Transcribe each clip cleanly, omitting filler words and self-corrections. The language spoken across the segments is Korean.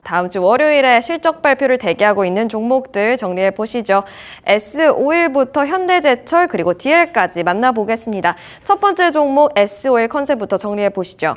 다음 주 월요일에 실적 발표를 대기하고 있는 종목들 정리해 보시죠. S-오일부터 현대제철 그리고 DL까지 만나보겠습니다. 첫 번째 종목 S-오일 컨셉부터 정리해 보시죠.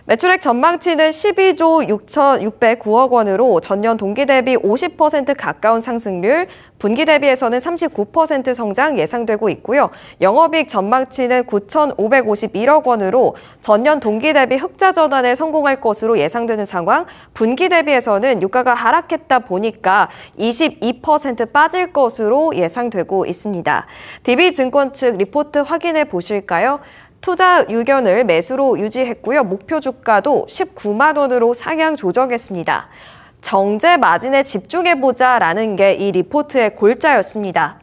매출액 전망치는 12조 6,609억 원으로 전년 동기 대비 50% 가까운 상승률, 분기 대비해서는 39% 성장 예상되고 있고요. 영업이익 전망치는 9,551억 원으로 전년 동기 대비 흑자 전환에 성공할 것으로 예상되는 상황, 분기 대비해서는 유가가 하락했다 보니까 22% 빠질 것으로 예상되고 있습니다. DB증권 측 리포트 확인해 보실까요? 투자 의견을 매수로 유지했고요. 목표 주가도 19만 원으로 상향 조정했습니다. 정제 마진에 집중해보자라는 게 이 리포트의 골자였습니다.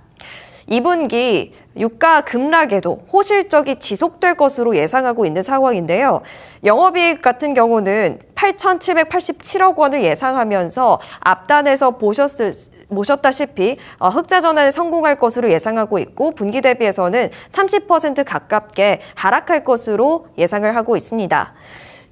2분기 유가 급락에도 호실적이 지속될 것으로 예상하고 있는 상황인데요. 영업이익 같은 경우는 8,787억 원을 예상하면서 앞단에서 보셨다시피 흑자 전환에 성공할 것으로 예상하고 있고 분기 대비해서는 30% 가깝게 하락할 것으로 예상을 하고 있습니다.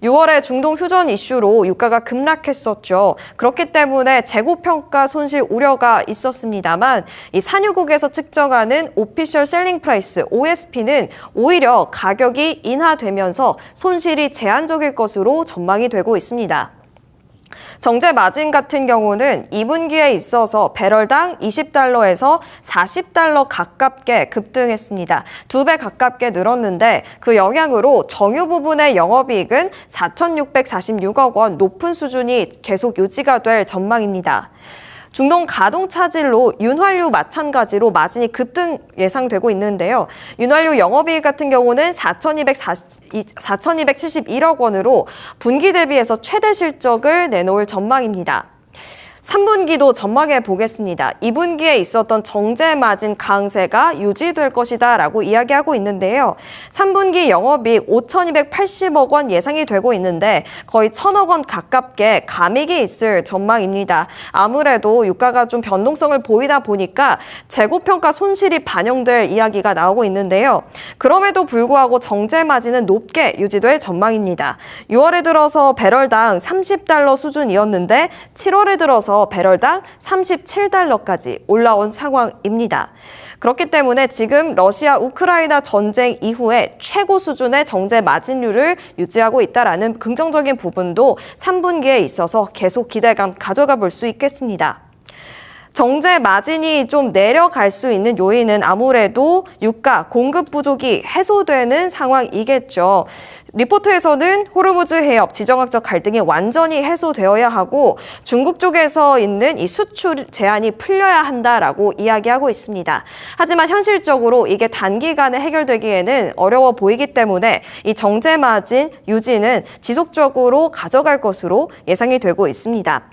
6월에 중동 휴전 이슈로 유가가 급락했었죠. 그렇기 때문에 재고평가 손실 우려가 있었습니다만 이 산유국에서 측정하는 오피셜 셀링 프라이스 OSP는 오히려 가격이 인하되면서 손실이 제한적일 것으로 전망이 되고 있습니다. 정제 마진 같은 경우는 2분기에 있어서 배럴당 20달러에서 40달러 가깝게 급등했습니다. 2배 가깝게 늘었는데 그 영향으로 정유 부분의 영업이익은 4,646억 원 높은 수준이 계속 유지가 될 전망입니다. 중동 가동 차질로 윤활유 마찬가지로 마진이 급등 예상되고 있는데요. 윤활유 영업이익 같은 경우는 4,271억 원으로 분기 대비해서 최대 실적을 내놓을 전망입니다. 3분기도 전망해 보겠습니다. 2분기에 있었던 정제 마진 강세가 유지될 것이다 라고 이야기하고 있는데요. 3분기 영업이익 5,280억 원 예상이 되고 있는데 거의 1,000억 원 가깝게 감익이 있을 전망입니다. 아무래도 유가가 좀 변동성을 보이다 보니까 재고평가 손실이 반영될 이야기가 나오고 있는데요. 그럼에도 불구하고 정제 마진은 높게 유지될 전망입니다. 6월에 들어서 배럴당 30달러 수준이었는데 7월에 들어서 배럴당 37달러까지 올라온 상황입니다. 그렇기 때문에 지금 러시아 우크라이나 전쟁 이후에 최고 수준의 정제 마진율을 유지하고 있다는 긍정적인 부분도 3분기에 있어서 계속 기대감 가져가 볼 수 있겠습니다. 정제 마진이 좀 내려갈 수 있는 요인은 아무래도 유가 공급 부족이 해소되는 상황이겠죠. 리포트에서는 호르무즈 해협 지정학적 갈등이 완전히 해소되어야 하고 중국 쪽에서 있는 이 수출 제한이 풀려야 한다라고 이야기하고 있습니다. 하지만 현실적으로 이게 단기간에 해결되기에는 어려워 보이기 때문에 이 정제 마진 유지는 지속적으로 가져갈 것으로 예상이 되고 있습니다.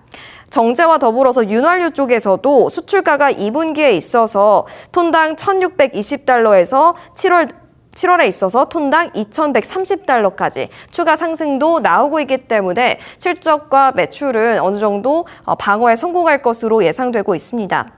정제와 더불어서 윤활유 쪽에서도 수출가가 2분기에 있어서 톤당 1,620달러에서 7월에 있어서 톤당 2,130달러까지 추가 상승도 나오고 있기 때문에 실적과 매출은 어느 정도 방어에 성공할 것으로 예상되고 있습니다.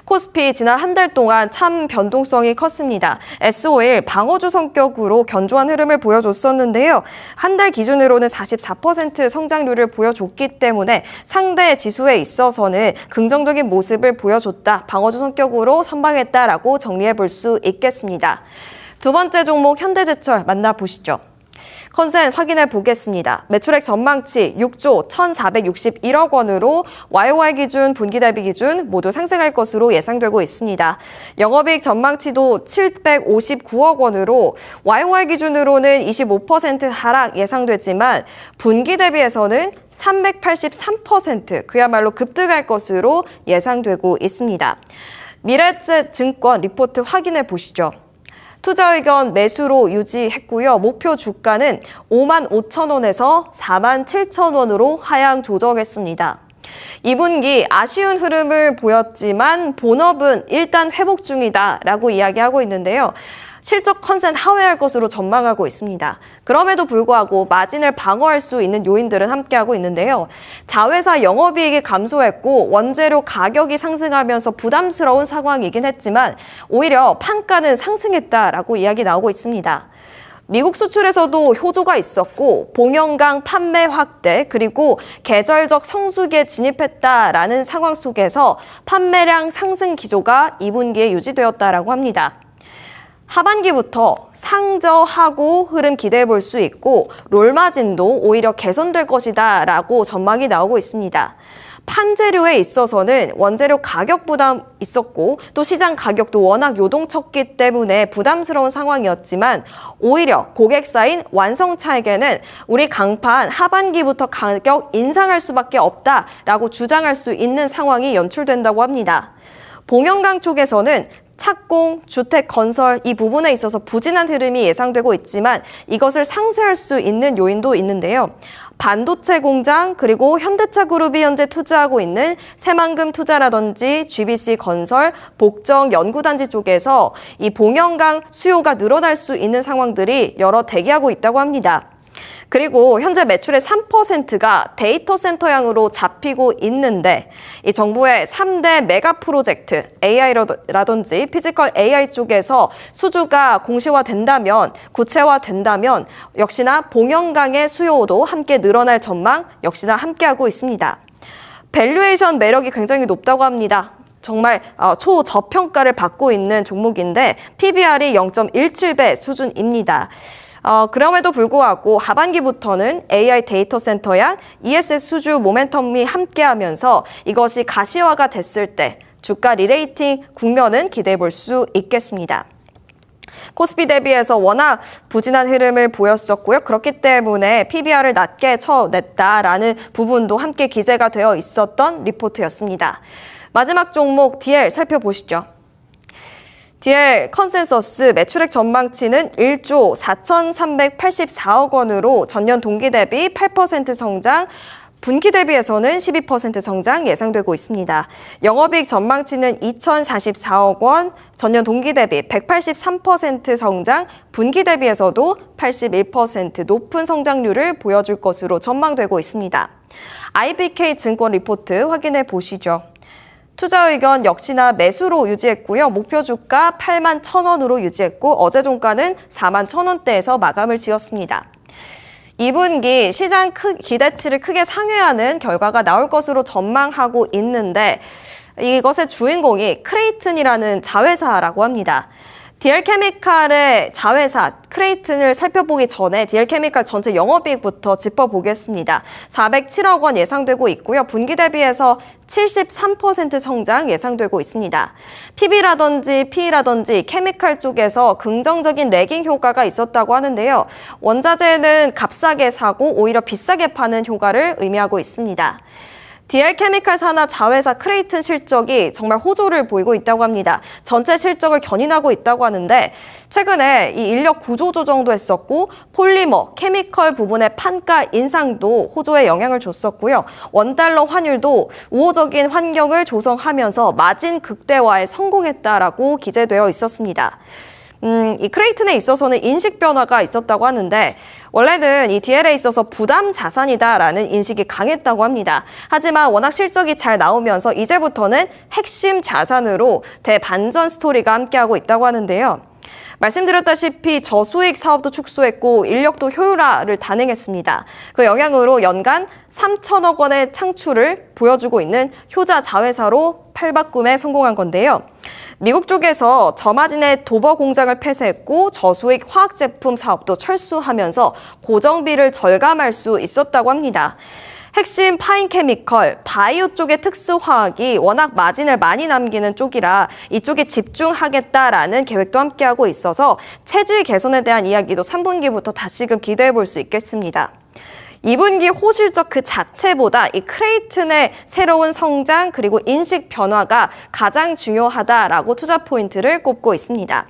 코스피 지난 한 달 동안 참 변동성이 컸습니다. S-오일 방어주 성격으로 견조한 흐름을 보여줬었는데요. 한 달 기준으로는 44% 성장률을 보여줬기 때문에 상대 지수에 있어서는 긍정적인 모습을 보여줬다. 방어주 성격으로 선방했다라고 정리해 볼 수 있겠습니다. 두 번째 종목 현대제철 만나보시죠. 컨센 확인해 보겠습니다. 매출액 전망치 6조 1,461억 원으로 YOY 기준, 분기 대비 기준 모두 상승할 것으로 예상되고 있습니다. 영업이익 전망치도 759억 원으로 YOY 기준으로는 25% 하락 예상되지만 분기 대비해서는 383% 그야말로 급등할 것으로 예상되고 있습니다. 미래에셋증권 리포트 확인해 보시죠. 투자 의견 매수로 유지했고요. 목표 주가는 55,000원에서 47,000원으로 하향 조정했습니다. 2분기 아쉬운 흐름을 보였지만 본업은 일단 회복 중이다라고 이야기하고 있는데요. 실적 컨센 하회할 것으로 전망하고 있습니다. 그럼에도 불구하고 마진을 방어할 수 있는 요인들은 함께하고 있는데요. 자회사 영업이익이 감소했고 원재료 가격이 상승하면서 부담스러운 상황이긴 했지만 오히려 판가는 상승했다라고 이야기 나오고 있습니다. 미국 수출에서도 효조가 있었고 봉연강 판매 확대 그리고 계절적 성수기에 진입했다라는 상황 속에서 판매량 상승 기조가 2분기에 유지되었다라고 합니다. 하반기부터 상저하고 흐름 기대해 볼 수 있고 롤마진도 오히려 개선될 것이다라고 전망이 나오고 있습니다. 판재료에 있어서는 원재료 가격 부담 있었고 또 시장 가격도 워낙 요동쳤기 때문에 부담스러운 상황이었지만 오히려 고객사인 완성차에게는 우리 강판 하반기부터 가격 인상할 수밖에 없다라고 주장할 수 있는 상황이 연출된다고 합니다. 봉연강 쪽에서는 착공, 주택 건설 이 부분에 있어서 부진한 흐름이 예상되고 있지만 이것을 상쇄할 수 있는 요인도 있는데요. 반도체 공장 그리고 현대차 그룹이 현재 투자하고 있는 새만금 투자라든지 GBC 건설, 복정 연구단지 쪽에서 이 봉연강 수요가 늘어날 수 있는 상황들이 여러 대기하고 있다고 합니다. 그리고 현재 매출의 3%가 데이터 센터향으로 잡히고 있는데 이 정부의 3대 메가 프로젝트 AI라든지 피지컬 AI 쪽에서 수주가 공시화된다면 구체화된다면 역시나 봉연강의 수요도 함께 늘어날 전망 역시나 함께하고 있습니다. 밸류에이션 매력이 굉장히 높다고 합니다. 정말 초저평가를 받고 있는 종목인데 PBR이 0.17배 수준입니다. 그럼에도 불구하고 하반기부터는 AI 데이터 센터야 ESS 수주 모멘텀이 함께하면서 이것이 가시화가 됐을 때 주가 리레이팅 국면은 기대해 볼 수 있겠습니다. 코스피 대비해서 워낙 부진한 흐름을 보였었고요. 그렇기 때문에 PBR을 낮게 쳐냈다라는 부분도 함께 기재가 되어 있었던 리포트였습니다. 마지막 종목 DL 살펴보시죠. DL 컨센서스 매출액 전망치는 1조 4,384억 원으로 전년 동기 대비 8% 성장, 분기 대비해서는 12% 성장 예상되고 있습니다. 영업이익 전망치는 2,044억 원, 전년 동기 대비 183% 성장, 분기 대비해서도 81% 높은 성장률을 보여줄 것으로 전망되고 있습니다. IBK 증권 리포트 확인해 보시죠. 투자 의견 역시나 매수로 유지했고요. 목표 주가 81,000원으로 유지했고 어제 종가는 41,000원대에서 마감을 지었습니다. 2분기 시장 기대치를 크게 상회하는 결과가 나올 것으로 전망하고 있는데 이것의 주인공이 크레이튼이라는 자회사라고 합니다. DL케미칼의 자회사 크레이튼을 살펴보기 전에 DL케미칼 전체 영업이익부터 짚어보겠습니다. 407억 원 예상되고 있고요. 분기 대비해서 73% 성장 예상되고 있습니다. PB라든지 PE라든지 케미칼 쪽에서 긍정적인 레깅 효과가 있었다고 하는데요. 원자재는 값싸게 사고 오히려 비싸게 파는 효과를 의미하고 있습니다. DL케미칼 산하 자회사 크레이튼 실적이 정말 호조를 보이고 있다고 합니다. 전체 실적을 견인하고 있다고 하는데 최근에 이 인력 구조 조정도 했었고 폴리머, 케미컬 부분의 판가 인상도 호조에 영향을 줬었고요. 원달러 환율도 우호적인 환경을 조성하면서 마진 극대화에 성공했다라고 기재되어 있었습니다. 이 크레이튼에 있어서는 인식 변화가 있었다고 하는데 원래는 이 DL에 있어서 부담 자산이다라는 인식이 강했다고 합니다. 하지만 워낙 실적이 잘 나오면서 이제부터는 핵심 자산으로 대반전 스토리가 함께하고 있다고 하는데요. 말씀드렸다시피 저수익 사업도 축소했고 인력도 효율화를 단행했습니다. 그 영향으로 연간 3천억 원의 창출을 보여주고 있는 효자 자회사로 팔바꿈에 성공한 건데요. 미국 쪽에서 저마진의 도버 공장을 폐쇄했고 저수익 화학 제품 사업도 철수하면서 고정비를 절감할 수 있었다고 합니다. 핵심 파인케미컬, 바이오 쪽의 특수화학이 워낙 마진을 많이 남기는 쪽이라 이쪽에 집중하겠다라는 계획도 함께하고 있어서 체질 개선에 대한 이야기도 3분기부터 다시금 기대해 볼 수 있겠습니다. 2분기 호실적 그 자체보다 이 크레이튼의 새로운 성장 그리고 인식 변화가 가장 중요하다라고 투자 포인트를 꼽고 있습니다.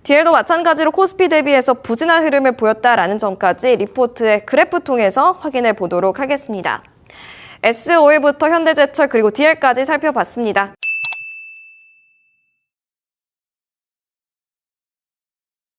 DL도 마찬가지로 코스피 대비해서 부진한 흐름을 보였다라는 점까지 리포트의 그래프 통해서 확인해 보도록 하겠습니다. S-오일부터 현대제철 그리고 DL까지 살펴봤습니다.